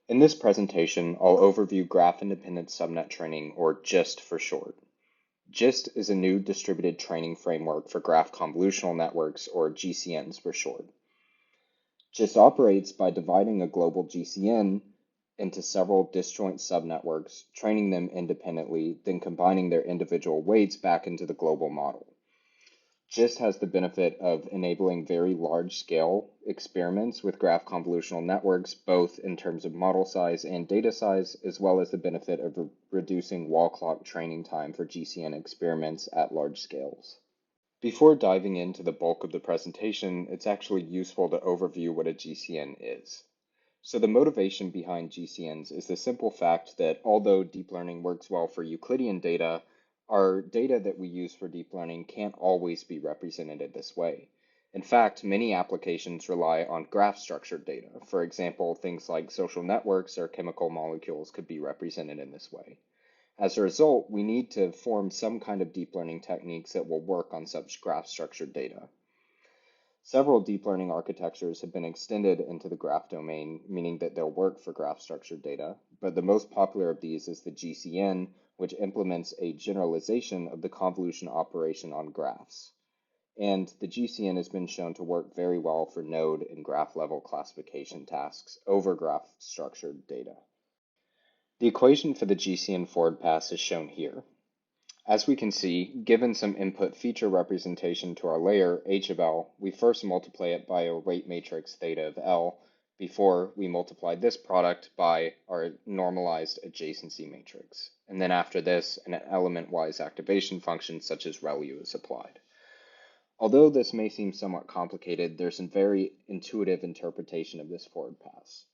In this presentation, I'll overview graph-independent subnet training, or GIST for short. GIST is a new distributed training framework for graph convolutional networks, or GCNs for short. GIST operates by dividing a global GCN into several disjoint subnetworks, training them independently, then combining their individual weights back into the global model. GIST has the benefit of enabling very large-scale experiments with graph convolutional networks, both in terms of model size and data size, as well as the benefit of reducing wall clock training time for GCN experiments at large scales. Before diving into the bulk of the presentation, it's actually useful to overview what a GCN is. So the motivation behind GCNs is the simple fact that although deep learning works well for Euclidean data, our data that we use for deep learning can't always be represented this way. In fact, many applications rely on graph-structured data. For example, things like social networks or chemical molecules could be represented in this way. As a result, we need to form some kind of deep learning techniques that will work on such graph-structured data. Several deep learning architectures have been extended into the graph domain, meaning that they'll work for graph-structured data, but the most popular of these is the GCN, which implements a generalization of the convolution operation on graphs. And the GCN has been shown to work very well for node and graph level classification tasks over graph-structured data. The equation for the GCN forward pass is shown here. As we can see, given some input feature representation to our layer, h of L, we first multiply it by a weight matrix theta of L before we multiply this product by our normalized adjacency matrix. And then after this, an element-wise activation function such as ReLU is applied. Although this may seem somewhat complicated, there's a very intuitive interpretation of this forward pass.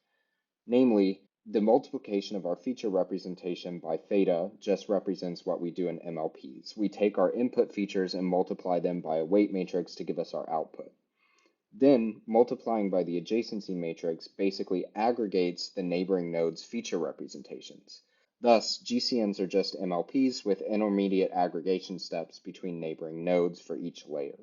Namely, the multiplication of our feature representation by theta just represents what we do in MLPs. We take our input features and multiply them by a weight matrix to give us our output. Then, multiplying by the adjacency matrix basically aggregates the neighboring nodes' feature representations. Thus, GCNs are just MLPs with intermediate aggregation steps between neighboring nodes for each layer.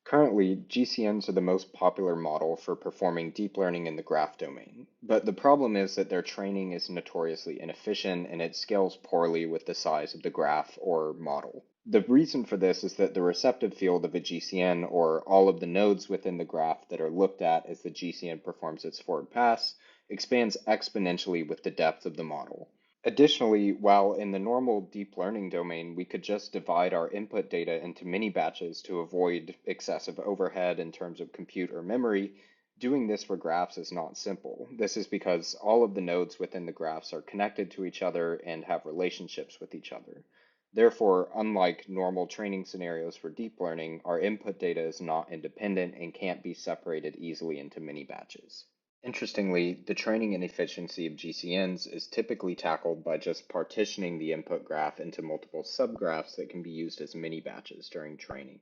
Currently, GCNs are the most popular model for performing deep learning in the graph domain, but the problem is that their training is notoriously inefficient and it scales poorly with the size of the graph or model. The reason for this is that the receptive field of a GCN, or all of the nodes within the graph that are looked at as the GCN performs its forward pass, expands exponentially with the depth of the model. Additionally, while in the normal deep learning domain, we could just divide our input data into mini batches to avoid excessive overhead in terms of compute or memory, doing this for graphs is not simple. This is because all of the nodes within the graphs are connected to each other and have relationships with each other. Therefore, unlike normal training scenarios for deep learning, our input data is not independent and can't be separated easily into mini batches. Interestingly, the training inefficiency of GCNs is typically tackled by just partitioning the input graph into multiple subgraphs that can be used as mini batches during training.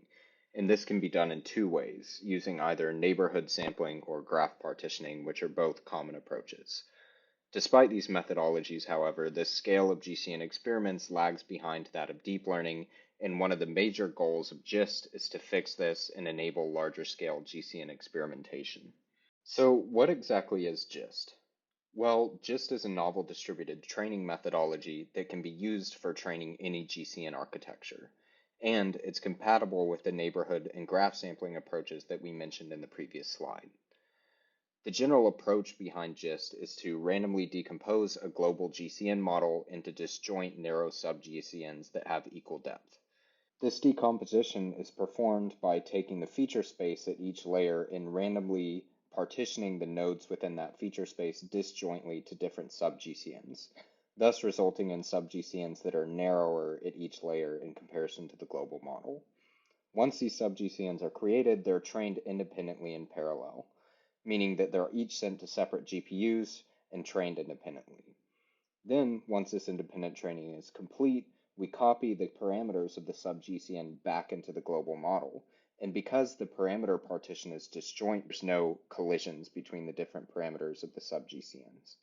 And this can be done in two ways, using either neighborhood sampling or graph partitioning, which are both common approaches. Despite these methodologies, however, the scale of GCN experiments lags behind that of deep learning, and one of the major goals of GIST is to fix this and enable larger scale GCN experimentation. So what exactly is GIST? Well, GIST is a novel distributed training methodology that can be used for training any GCN architecture, and it's compatible with the neighborhood and graph sampling approaches that we mentioned in the previous slide. The general approach behind GIST is to randomly decompose a global GCN model into disjoint narrow sub-GCNs that have equal depth. This decomposition is performed by taking the feature space at each layer and randomly partitioning the nodes within that feature space disjointly to different sub-GCNs, thus resulting in sub-GCNs that are narrower at each layer in comparison to the global model. Once these sub-GCNs are created, they're trained independently in parallel, meaning that they're each sent to separate GPUs and trained independently. Then, once this independent training is complete, we copy the parameters of the sub-GCN back into the global model. And because the parameter partition is disjoint, there's no collisions between the different parameters of the sub-GCNs.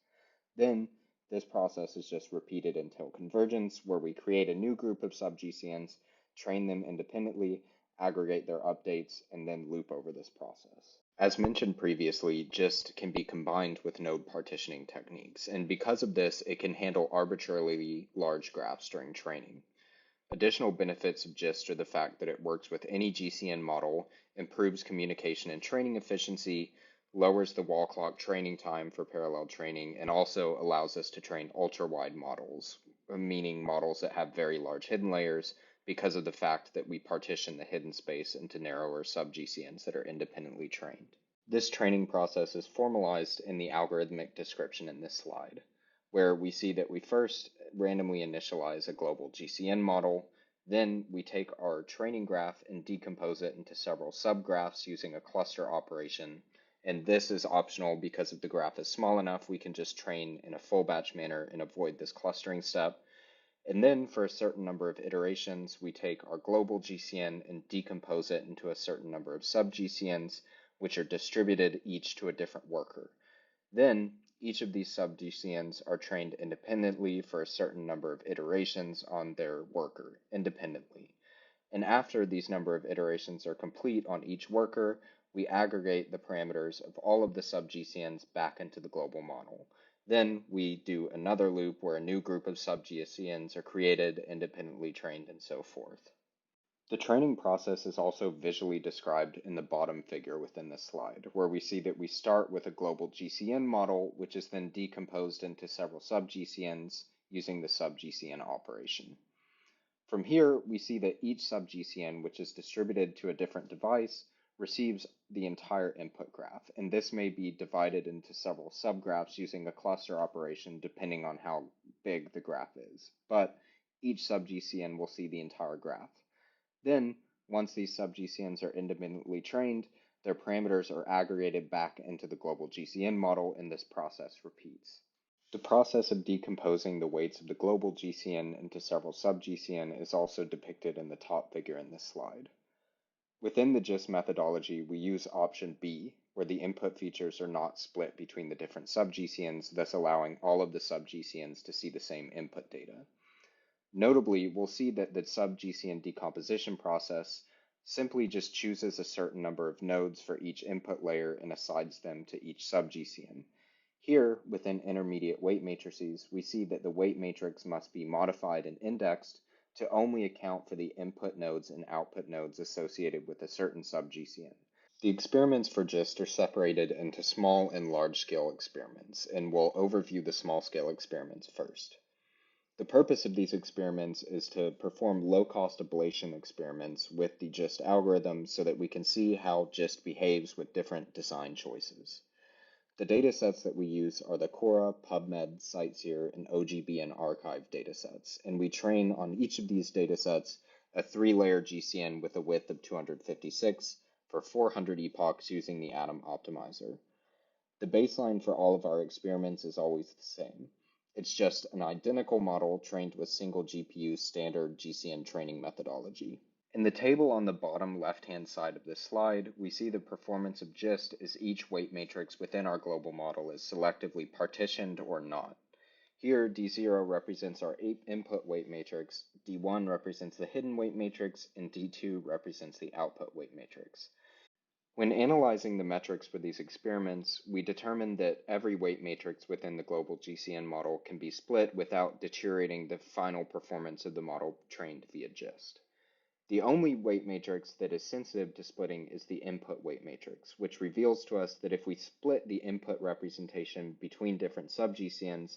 Then, this process is just repeated until convergence, where we create a new group of sub-GCNs, train them independently, aggregate their updates, and then loop over this process. As mentioned previously, GIST can be combined with node partitioning techniques, and because of this, it can handle arbitrarily large graphs during training. Additional benefits of GIST are the fact that it works with any GCN model, improves communication and training efficiency, lowers the wall clock training time for parallel training, and also allows us to train ultra-wide models, meaning models that have very large hidden layers because of the fact that we partition the hidden space into narrower sub-GCNs that are independently trained. This training process is formalized in the algorithmic description in this slide, where we see that we first randomly initialize a global GCN model, then we take our training graph and decompose it into several subgraphs using a cluster operation, and this is optional because if the graph is small enough, we can just train in a full batch manner and avoid this clustering step. And then for a certain number of iterations, we take our global GCN and decompose it into a certain number of sub-GCNs, which are distributed each to a different worker. Then each of these sub-GCNs are trained independently for a certain number of iterations on their worker independently. And after these number of iterations are complete on each worker, we aggregate the parameters of all of the sub-GCNs back into the global model. Then we do another loop where a new group of sub-GCNs are created, independently trained, and so forth. The training process is also visually described in the bottom figure within this slide, where we see that we start with a global GCN model, which is then decomposed into several sub-GCNs using the sub-GCN operation. From here, we see that each sub-GCN, which is distributed to a different device, receives the entire input graph, and this may be divided into several subgraphs using a cluster operation depending on how big the graph is. But each sub-GCN will see the entire graph. Then, once these sub-GCNs are independently trained, their parameters are aggregated back into the global GCN model, and this process repeats. The process of decomposing the weights of the global GCN into several sub-GCN is also depicted in the top figure in this slide. Within the GIST methodology, we use option B, where the input features are not split between the different sub-GCNs, thus allowing all of the sub-GCNs to see the same input data. Notably, we'll see that the sub-GCN decomposition process simply just chooses a certain number of nodes for each input layer and assigns them to each sub-GCN. Here, within intermediate weight matrices, we see that the weight matrix must be modified and indexed to only account for the input nodes and output nodes associated with a certain sub-GCN. The experiments for GIST are separated into small and large-scale experiments, and we'll overview the small-scale experiments first. The purpose of these experiments is to perform low-cost ablation experiments with the GIST algorithm so that we can see how GIST behaves with different design choices. The datasets that we use are the Quora, PubMed, CiteSeer, and OGB and arXiv datasets, and we train on each of these datasets a 3-layer GCN with a width of 256 for 400 epochs using the Atom Optimizer. The baseline for all of our experiments is always the same. It's just an identical model trained with single GPU standard GCN training methodology. In the table on the bottom left-hand side of this slide, we see the performance of GIST as each weight matrix within our global model is selectively partitioned or not. Here, D0 represents our input weight matrix, D1 represents the hidden weight matrix, and D2 represents the output weight matrix. When analyzing the metrics for these experiments, we determined that every weight matrix within the global GCN model can be split without deteriorating the final performance of the model trained via GIST. The only weight matrix that is sensitive to splitting is the input weight matrix, which reveals to us that if we split the input representation between different sub-GCNs,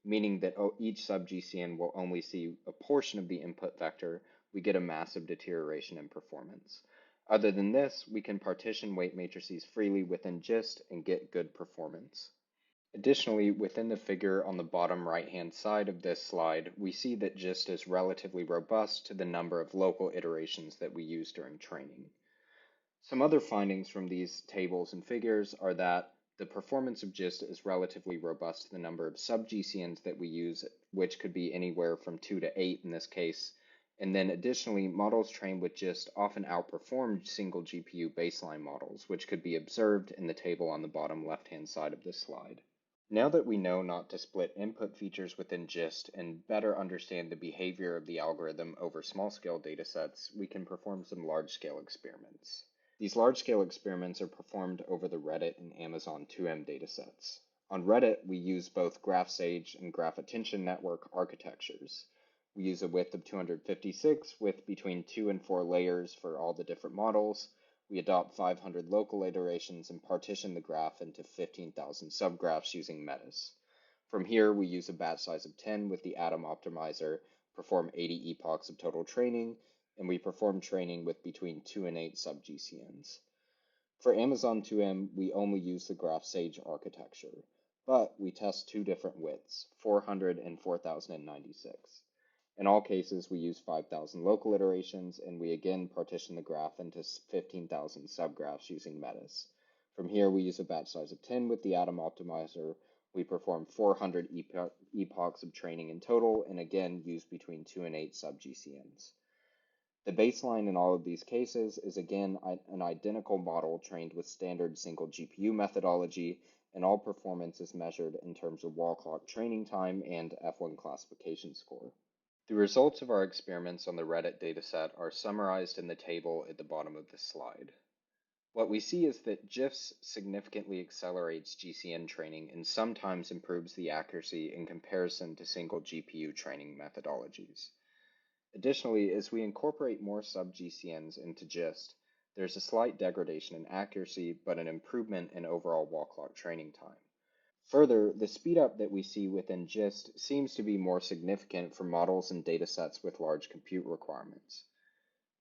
meaning that each sub-GCN will only see a portion of the input vector, we get a massive deterioration in performance. Other than this, we can partition weight matrices freely within GIST and get good performance. Additionally, within the figure on the bottom right-hand side of this slide, we see that GIST is relatively robust to the number of local iterations that we use during training. Some other findings from these tables and figures are that the performance of GIST is relatively robust to the number of sub-GCNs that we use, which could be anywhere from 2 to 8 in this case. And then additionally, models trained with GIST often outperform single GPU baseline models, which could be observed in the table on the bottom left-hand side of this slide. Now that we know not to split input features within GIST and better understand the behavior of the algorithm over small-scale datasets, we can perform some large-scale experiments. These large-scale experiments are performed over the Reddit and Amazon 2M datasets. On Reddit, we use both GraphSage and Graph Attention Network architectures. We use a width of 256 with between 2 and 4 layers for all the different models. We adopt 500 local iterations and partition the graph into 15,000 subgraphs using metas. From here, we use a batch size of 10 with the Atom Optimizer, perform 80 epochs of total training, and we perform training with between 2 and 8 sub-GCNs. For Amazon 2M, we only use the GraphSage architecture, but we test two different widths, 400 and 4096. In all cases, we use 5,000 local iterations, and we again partition the graph into 15,000 subgraphs using metas. From here, we use a batch size of 10 with the Atom Optimizer. We perform 400 epochs of training in total, and again use between 2 and 8 sub-GCNs. The baseline in all of these cases is again an identical model trained with standard single GPU methodology, and all performance is measured in terms of wall clock training time and F1 classification score. The results of our experiments on the Reddit dataset are summarized in the table at the bottom of this slide. What we see is that GIFs significantly accelerates GCN training and sometimes improves the accuracy in comparison to single GPU training methodologies. Additionally, as we incorporate more sub-GCNs into GIST, there's a slight degradation in accuracy, but an improvement in overall wall clock training time. Further, the speedup that we see within GIST seems to be more significant for models and datasets with large compute requirements.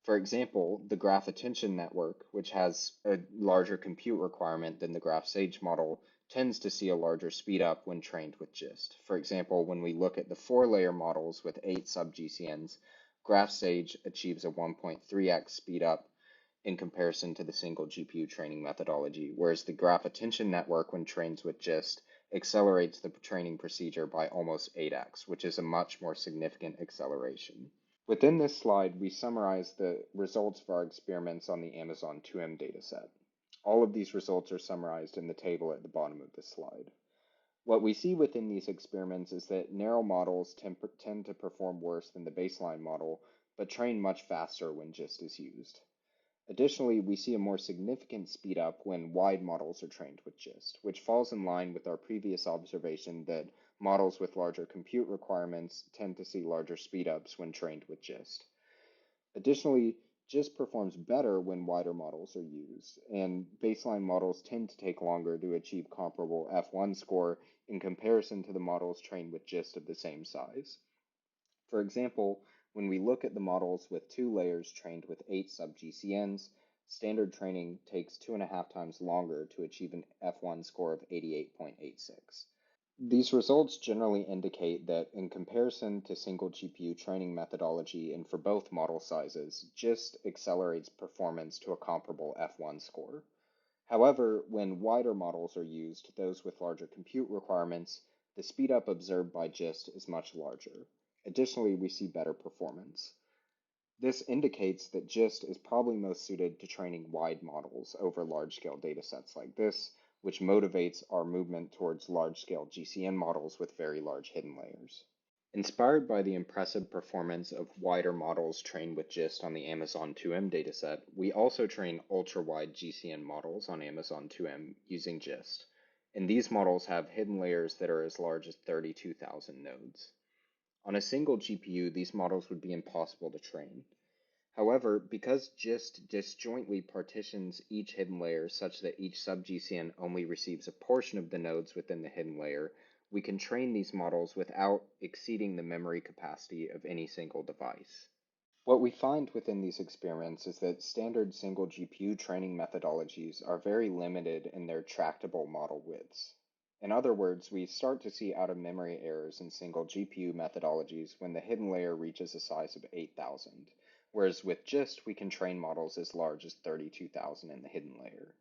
For example, the Graph Attention Network, which has a larger compute requirement than the GraphSage model, tends to see a larger speedup when trained with GIST. For example, when we look at the 4-layer models with 8 sub-GCNs, GraphSage achieves a 1.3x speedup in comparison to the single GPU training methodology, whereas the Graph Attention Network, when trained with GIST, accelerates the training procedure by almost 8x, which is a much more significant acceleration. Within this slide, we summarize the results of our experiments on the Amazon 2M dataset. All of these results are summarized in the table at the bottom of this slide. What we see within these experiments is that narrow models tend to perform worse than the baseline model, but train much faster when GIST is used. Additionally, we see a more significant speedup when wide models are trained with GIST, which falls in line with our previous observation that models with larger compute requirements tend to see larger speedups when trained with GIST. Additionally, GIST performs better when wider models are used, and baseline models tend to take longer to achieve comparable F1 score in comparison to the models trained with GIST of the same size. For example, when we look at the models with 2 layers trained with 8 sub-GCNs, standard training takes 2.5 times longer to achieve an F1 score of 88.86. These results generally indicate that in comparison to single GPU training methodology and for both model sizes, GIST accelerates performance to a comparable F1 score. However, when wider models are used, those with larger compute requirements, the speedup observed by GIST is much larger. Additionally, we see better performance. This indicates that GIST is probably most suited to training wide models over large-scale datasets like this, which motivates our movement towards large-scale GCN models with very large hidden layers. Inspired by the impressive performance of wider models trained with GIST on the Amazon 2M dataset, we also train ultra-wide GCN models on Amazon 2M using GIST, and these models have hidden layers that are as large as 32,000 nodes. On a single GPU, these models would be impossible to train. However, because GIST disjointly partitions each hidden layer such that each sub-GCN only receives a portion of the nodes within the hidden layer, we can train these models without exceeding the memory capacity of any single device. What we find within these experiments is that standard single GPU training methodologies are very limited in their tractable model widths. In other words, we start to see out-of-memory errors in single GPU methodologies when the hidden layer reaches a size of 8,000, whereas with GIST we can train models as large as 32,000 in the hidden layer.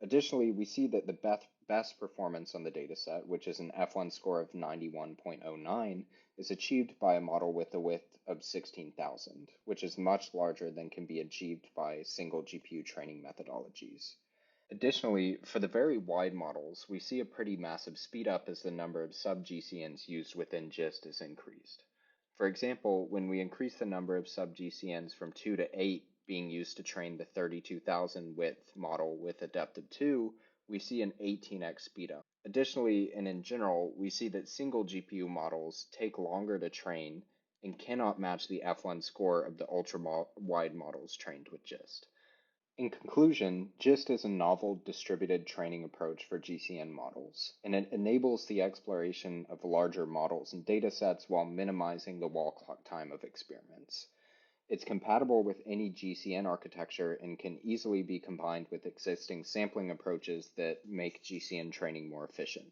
Additionally, we see that the best performance on the dataset, which is an F1 score of 91.09, is achieved by a model with a width of 16,000, which is much larger than can be achieved by single GPU training methodologies. Additionally, for the very wide models, we see a pretty massive speedup as the number of sub-GCNs used within GIST is increased. For example, when we increase the number of sub-GCNs from 2 to 8 being used to train the 32,000 width model with a depth of 2, we see an 18x speedup. Additionally, and in general, we see that single GPU models take longer to train and cannot match the F1 score of the ultra-wide models trained with GIST. In conclusion, GIST is a novel distributed training approach for GCN models, and it enables the exploration of larger models and datasets while minimizing the wall clock time of experiments. It's compatible with any GCN architecture and can easily be combined with existing sampling approaches that make GCN training more efficient.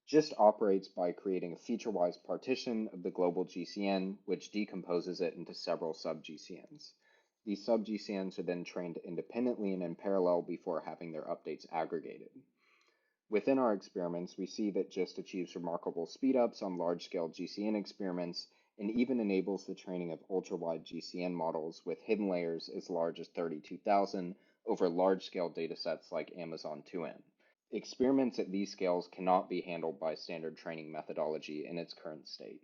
GIST operates by creating a feature-wise partition of the global GCN, which decomposes it into several sub-GCNs. These sub-GCNs are then trained independently and in parallel before having their updates aggregated. Within our experiments, we see that GIST achieves remarkable speedups on large-scale GCN experiments and even enables the training of ultra-wide GCN models with hidden layers as large as 32,000 over large-scale datasets like Amazon 2M. Experiments at these scales cannot be handled by standard training methodology in its current state.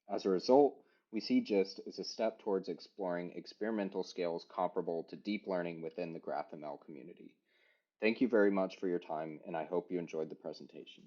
As a result, we see GIST as a step towards exploring experimental scales comparable to deep learning within the GraphML community. Thank you very much for your time, and I hope you enjoyed the presentation.